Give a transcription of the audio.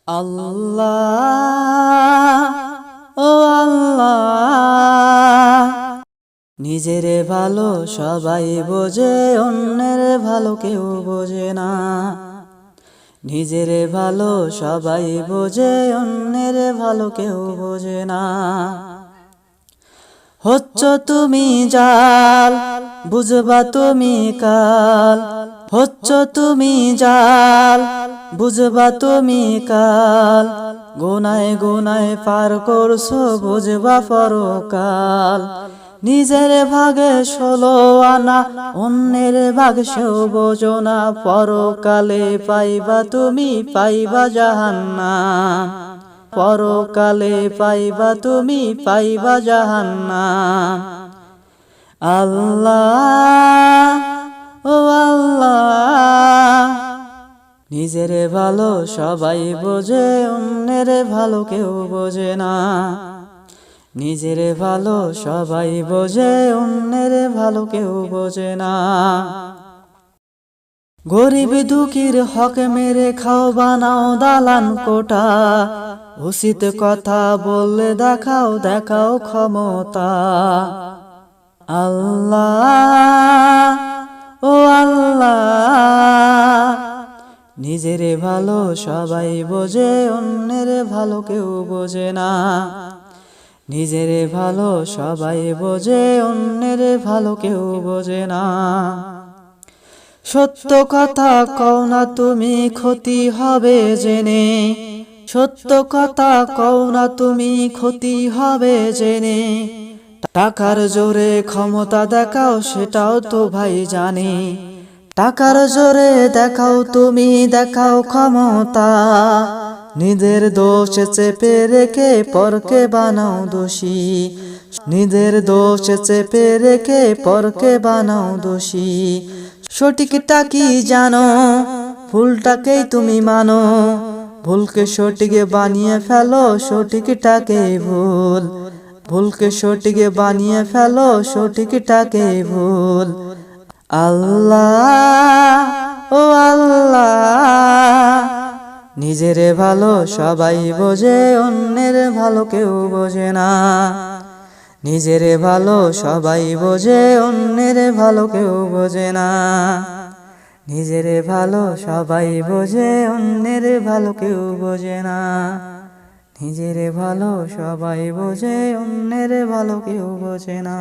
আল্লাহ ও আল্লাহ, নিজের ভালো সবাই বোঝে, অন্যের ভালো কেউ বোঝে না। নিজের ভালো সবাই বোঝে, অন্যের ভালো কেউ বোঝে না। হচ্ছ তুমি জাল, বুঝবা তুমি কাল। হচ্ছ তুমি জাল, বুঝবা তুমি কাল। গুনায় গুনায় পার করছো, বুঝবা পরকাল। নিজের ভাগে 16 আনা, অন্যের ভাগ সেও বোঝো না। পরকালে পাইবা তুমি, পাইবা জাহান্নাম। পরকালে পাইবা তুমি, পাইবা জাহান্নাম। আল্লাহ ও আল্লাহ, নিজের ভালো সবাই বোঝে, অন্যের ভালো কেউ বোঝে না। নিজের ভালো সবাই বোঝে, অন্যের ভালো কেউ বোঝে না। গরিব দুঃখীর হক মেরে খাও, বানাও দালান কোঠা। উচিত কথা বললে দেখাও, দেখাও ক্ষমতা। আল্লাহ ও আল্লাহ, নিজের ভালো সবাই বোঝে, অন্যের ভালো কেউ বোঝে না। নিজের ভালো সবাই বোঝে, অন্যের ভালো কেউ বোঝে না। সত্য কথা কও না তুমি, ক্ষতি হবে জেনে। সত্য কথা কও না তুমি, ক্ষতি হবে জেনে। টাকার জোরে ক্ষমতা দেখাও, সেটাও তো ভাই জানে। টাকার জোরে দেখাও তুমি, দেখাও ক্ষমতা। নিজের দোষ চেপে রেখে পরকে বানাও দোষী। নিজের দোষ চেপে রেখে পরকে বানাও দোষী। সঠিকটা কি জানো, ভুলটাকেই তুমি মানো। ভুলকে সঠিকে বানিয়ে ফেলো, সঠিকটাকে ভুল। ভুলকে সঠিকে বানিয়ে ফেলো, সঠিকটাকে ভুল। আল্লাহ ও আল্লাহ, নিজের ভালো সবাই বোঝে, অন্যের ভালো কেউ বোঝে না। নিজের ভালো সবাই বোঝে, অন্যের ভালো কেউ বোঝে না। নিজের ভালো সবাই বোঝে, অন্যের ভালো কেউ বোঝে না। নিজের ভালো সবাই বোঝে, অন্যের ভালো কেউ বোঝে না।